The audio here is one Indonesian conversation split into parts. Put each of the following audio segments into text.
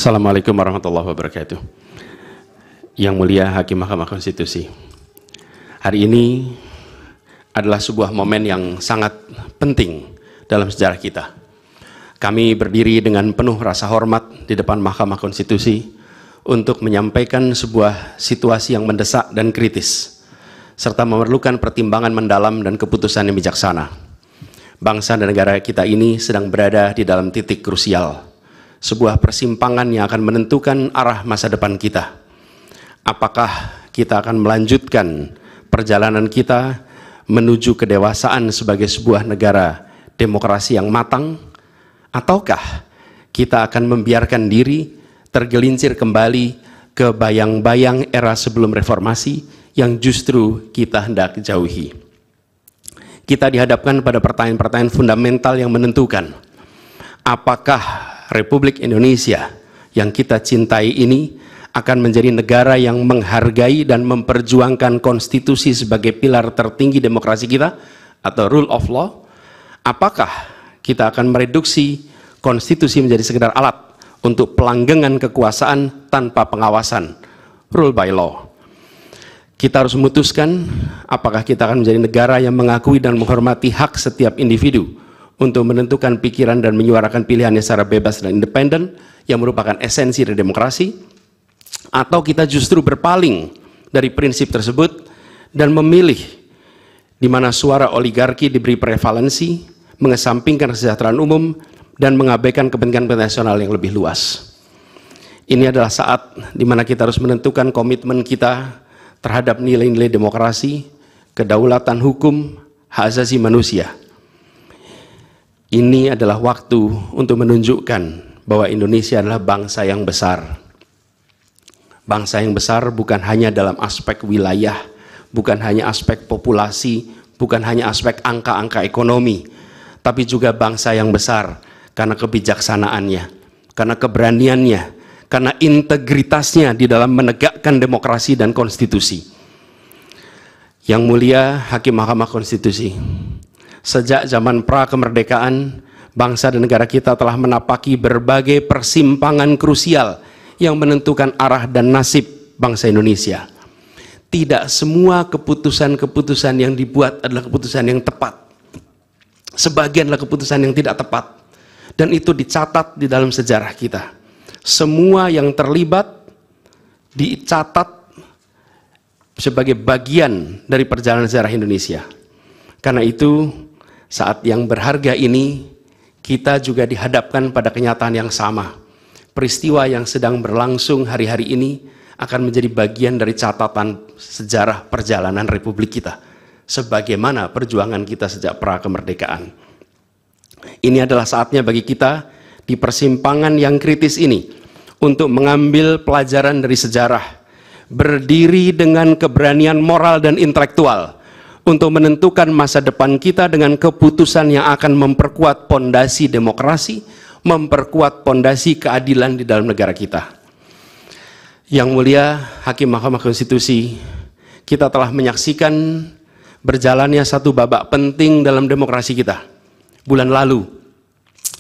Assalamualaikum warahmatullahi wabarakatuh. Yang mulia Hakim Mahkamah Konstitusi, hari ini adalah sebuah momen yang sangat penting dalam sejarah kita. Kami berdiri dengan penuh rasa hormat di depan Mahkamah Konstitusi untuk menyampaikan sebuah situasi yang mendesak dan kritis, serta memerlukan pertimbangan mendalam dan keputusan yang bijaksana. Bangsa dan negara kita ini sedang berada di dalam titik krusial, sebuah persimpangan yang akan menentukan arah masa depan kita. Apakah kita akan melanjutkan perjalanan kita menuju kedewasaan sebagai sebuah negara demokrasi yang matang, ataukah kita akan membiarkan diri tergelincir kembali ke bayang-bayang era sebelum reformasi yang justru kita hendak jauhi. Kita dihadapkan pada pertanyaan-pertanyaan fundamental yang menentukan, apakah Republik Indonesia yang kita cintai ini akan menjadi negara yang menghargai dan memperjuangkan konstitusi sebagai pilar tertinggi demokrasi kita atau rule of law? Apakah kita akan mereduksi konstitusi menjadi sekedar alat untuk pelanggengan kekuasaan tanpa pengawasan, rule by law? Kita harus memutuskan apakah kita akan menjadi negara yang mengakui dan menghormati hak setiap individu untuk menentukan pikiran dan menyuarakan pilihannya secara bebas dan independen yang merupakan esensi dari demokrasi, atau kita justru berpaling dari prinsip tersebut dan memilih di mana suara oligarki diberi prevalensi, mengesampingkan kesejahteraan umum dan mengabaikan kepentingan nasional yang lebih luas. Ini adalah saat di mana kita harus menentukan komitmen kita terhadap nilai-nilai demokrasi, kedaulatan hukum, hak asasi manusia. Ini adalah waktu untuk menunjukkan bahwa Indonesia adalah bangsa yang besar. Bangsa yang besar bukan hanya dalam aspek wilayah, bukan hanya aspek populasi, bukan hanya aspek angka-angka ekonomi, tapi juga bangsa yang besar karena kebijaksanaannya, karena keberaniannya, karena integritasnya di dalam menegakkan demokrasi dan konstitusi. Yang mulia Hakim Mahkamah Konstitusi, sejak zaman pra-kemerdekaan, bangsa dan negara kita telah menapaki berbagai persimpangan krusial yang menentukan arah dan nasib bangsa Indonesia. Tidak semua keputusan-keputusan yang dibuat adalah keputusan yang tepat. Sebagian adalah keputusan yang tidak tepat. Dan itu dicatat di dalam sejarah kita. Semua yang terlibat dicatat sebagai bagian dari perjalanan sejarah Indonesia. Karena itu, saat yang berharga ini, kita juga dihadapkan pada kenyataan yang sama. Peristiwa yang sedang berlangsung hari-hari ini akan menjadi bagian dari catatan sejarah perjalanan Republik kita, sebagaimana perjuangan kita sejak pra-kemerdekaan. Ini adalah saatnya bagi kita di persimpangan yang kritis ini untuk mengambil pelajaran dari sejarah, berdiri dengan keberanian moral dan intelektual untuk menentukan masa depan kita dengan keputusan yang akan memperkuat pondasi demokrasi, memperkuat pondasi keadilan di dalam negara kita. Yang mulia Hakim Mahkamah Konstitusi, kita telah menyaksikan berjalannya satu babak penting dalam demokrasi kita bulan lalu,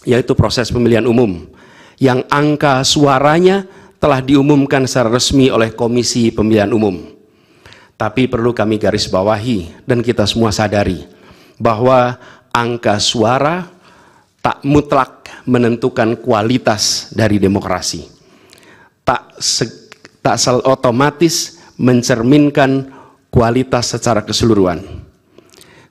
yaitu proses pemilihan umum, yang angka suaranya telah diumumkan secara resmi oleh Komisi Pemilihan Umum. Tapi perlu kami garis bawahi dan kita semua sadari bahwa angka suara tak mutlak menentukan kualitas dari demokrasi. Tak otomatis mencerminkan kualitas secara keseluruhan.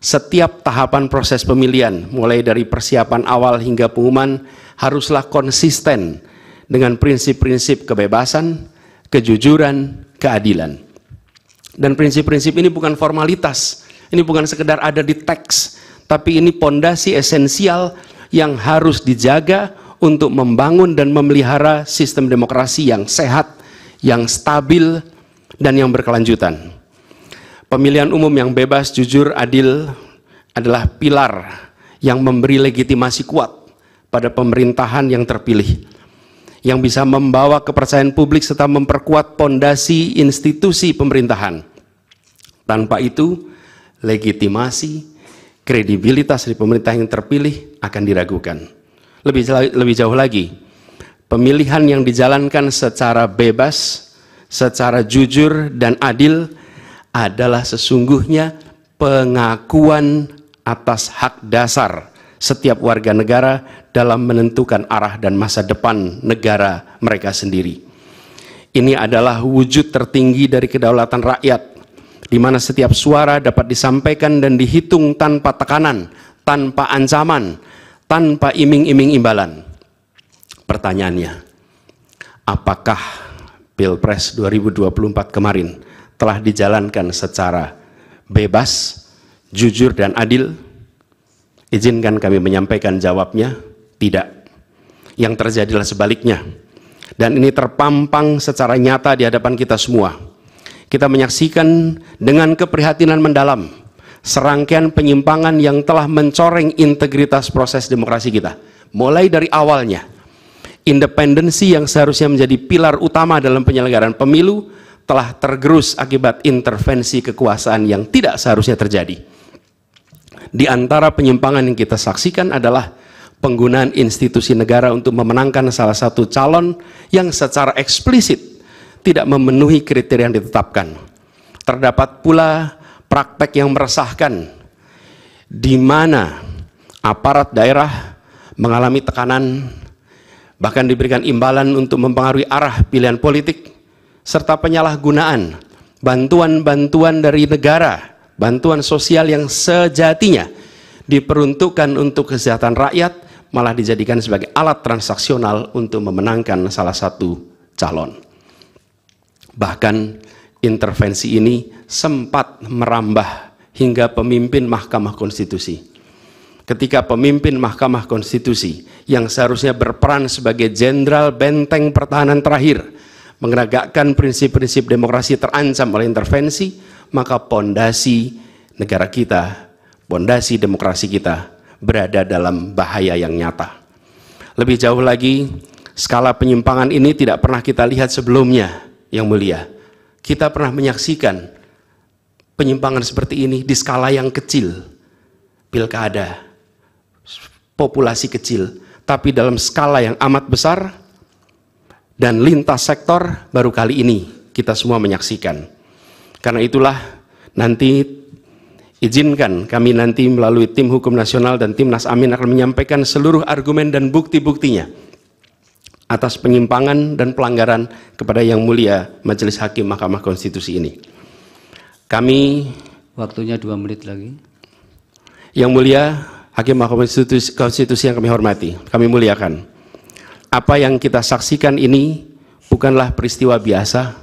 Setiap tahapan proses pemilihan, mulai dari persiapan awal hingga pengumuman, haruslah konsisten dengan prinsip-prinsip kebebasan, kejujuran, keadilan. Dan prinsip-prinsip ini bukan formalitas, ini bukan sekedar ada di teks, tapi ini pondasi esensial yang harus dijaga untuk membangun dan memelihara sistem demokrasi yang sehat, yang stabil, dan yang berkelanjutan. Pemilihan umum yang bebas, jujur, adil adalah pilar yang memberi legitimasi kuat pada pemerintahan yang terpilih, yang bisa membawa kepercayaan publik serta memperkuat pondasi institusi pemerintahan. Tanpa itu, legitimasi, kredibilitas dari pemerintah yang terpilih akan diragukan. Lebih jauh lagi, pemilihan yang dijalankan secara bebas, secara jujur dan adil adalah sesungguhnya pengakuan atas hak dasar setiap warga negara dalam menentukan arah dan masa depan negara mereka sendiri. Ini adalah wujud tertinggi dari kedaulatan rakyat, di mana setiap suara dapat disampaikan dan dihitung tanpa tekanan, tanpa ancaman, tanpa iming-iming imbalan. Pertanyaannya, apakah Pilpres 2024 kemarin telah dijalankan secara bebas, jujur, dan adil? Izinkan kami menyampaikan jawabnya, tidak. Yang terjadilah sebaliknya. Dan ini terpampang secara nyata di hadapan kita semua. Kita menyaksikan dengan keprihatinan mendalam serangkaian penyimpangan yang telah mencoreng integritas proses demokrasi kita. Mulai dari awalnya, independensi yang seharusnya menjadi pilar utama dalam penyelenggaraan pemilu telah tergerus akibat intervensi kekuasaan yang tidak seharusnya terjadi. Di antara penyimpangan yang kita saksikan adalah penggunaan institusi negara untuk memenangkan salah satu calon yang secara eksplisit tidak memenuhi kriteria yang ditetapkan. Terdapat pula praktek yang meresahkan, di mana aparat daerah mengalami tekanan, bahkan diberikan imbalan untuk mempengaruhi arah pilihan politik, serta penyalahgunaan bantuan-bantuan dari negara, bantuan sosial yang sejatinya diperuntukkan untuk kesejahteraan rakyat, malah dijadikan sebagai alat transaksional untuk memenangkan salah satu calon. Bahkan intervensi ini sempat merambah hingga pemimpin Mahkamah Konstitusi. Ketika pemimpin Mahkamah Konstitusi yang seharusnya berperan sebagai jenderal benteng pertahanan terakhir menegakkan prinsip-prinsip demokrasi terancam oleh intervensi, maka pondasi negara kita, pondasi demokrasi kita berada dalam bahaya yang nyata. Lebih jauh lagi, skala penyimpangan ini tidak pernah kita lihat sebelumnya, Yang Mulia. Kita pernah menyaksikan penyimpangan seperti ini di skala yang kecil, pilkada, populasi kecil, tapi dalam skala yang amat besar dan lintas sektor baru kali ini kita semua menyaksikan. Karena itulah nanti izinkan kami nanti melalui tim hukum nasional dan Timnas Amin akan menyampaikan seluruh argumen dan bukti-buktinya atas penyimpangan dan pelanggaran kepada Yang Mulia Majelis Hakim Mahkamah Konstitusi ini. Kami, waktunya 2 menit lagi. Yang Mulia Hakim Mahkamah Konstitusi yang kami hormati, kami muliakan. Apa yang kita saksikan ini bukanlah peristiwa biasa.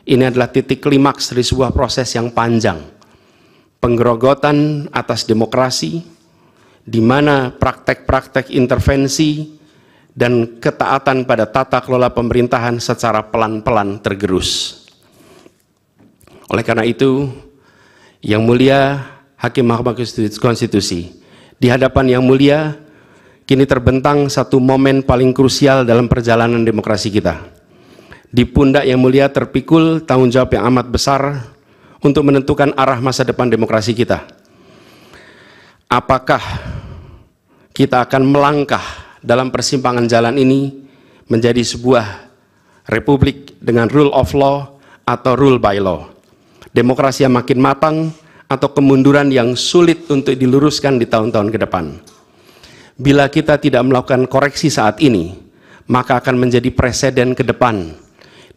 Ini adalah titik klimaks dari sebuah proses yang panjang. Penggerogotan atas demokrasi, di mana praktek-praktek intervensi dan ketaatan pada tata kelola pemerintahan secara pelan-pelan tergerus. Oleh karena itu, Yang Mulia Hakim Mahkamah Konstitusi, di hadapan Yang Mulia, kini terbentang satu momen paling krusial dalam perjalanan demokrasi kita. Di pundak Yang Mulia terpikul tanggung jawab yang amat besar untuk menentukan arah masa depan demokrasi kita. Apakah kita akan melangkah dalam persimpangan jalan ini menjadi sebuah republik dengan rule of law atau rule by law? Demokrasi yang makin matang atau kemunduran yang sulit untuk diluruskan di tahun-tahun ke depan? Bila kita tidak melakukan koreksi saat ini, maka akan menjadi presiden ke depan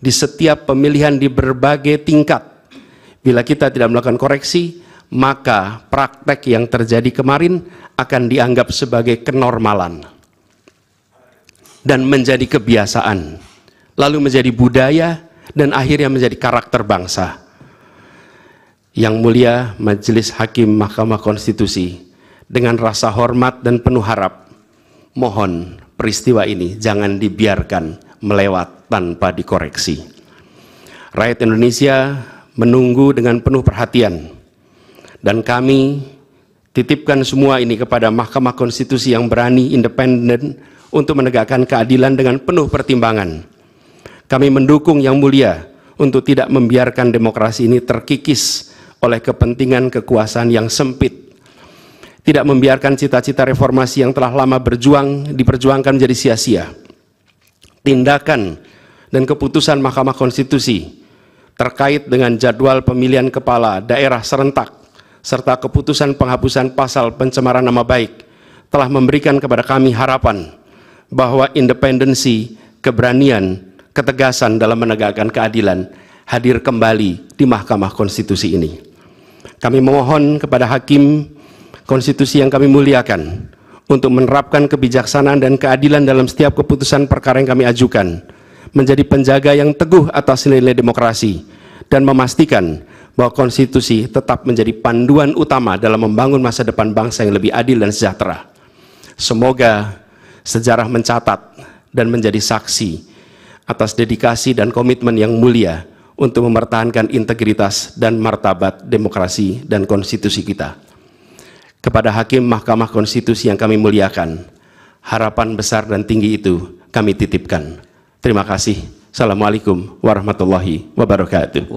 di setiap pemilihan di berbagai tingkat. Bila kita tidak melakukan koreksi, maka praktek yang terjadi kemarin akan dianggap sebagai kenormalan dan menjadi kebiasaan, lalu menjadi budaya, dan akhirnya menjadi karakter bangsa. Yang Mulia Majelis Hakim Mahkamah Konstitusi, dengan rasa hormat dan penuh harap, mohon peristiwa ini jangan dibiarkan melewat tanpa dikoreksi. Rakyat Indonesia menunggu dengan penuh perhatian, dan kami titipkan semua ini kepada Mahkamah Konstitusi yang berani, independen, untuk menegakkan keadilan dengan penuh pertimbangan. Kami mendukung Yang Mulia untuk tidak membiarkan demokrasi ini terkikis oleh kepentingan kekuasaan yang sempit, tidak membiarkan cita-cita reformasi yang telah lama diperjuangkan menjadi sia-sia. tindakan dan keputusan Mahkamah Konstitusi terkait dengan jadwal pemilihan kepala daerah serentak serta keputusan penghapusan pasal pencemaran nama baik telah memberikan kepada kami harapan bahwa independensi, keberanian, ketegasan dalam menegakkan keadilan hadir kembali di Mahkamah Konstitusi ini. Kami memohon kepada Hakim Konstitusi yang kami muliakan untuk menerapkan kebijaksanaan dan keadilan dalam setiap keputusan perkara yang kami ajukan, menjadi penjaga yang teguh atas nilai demokrasi, dan memastikan bahwa konstitusi tetap menjadi panduan utama dalam membangun masa depan bangsa yang lebih adil dan sejahtera. Semoga sejarah mencatat dan menjadi saksi atas dedikasi dan komitmen yang mulia untuk mempertahankan integritas dan martabat demokrasi dan konstitusi kita. Kepada Hakim Mahkamah Konstitusi yang kami muliakan, harapan besar dan tinggi itu kami titipkan. Terima kasih. Assalamualaikum warahmatullahi wabarakatuh.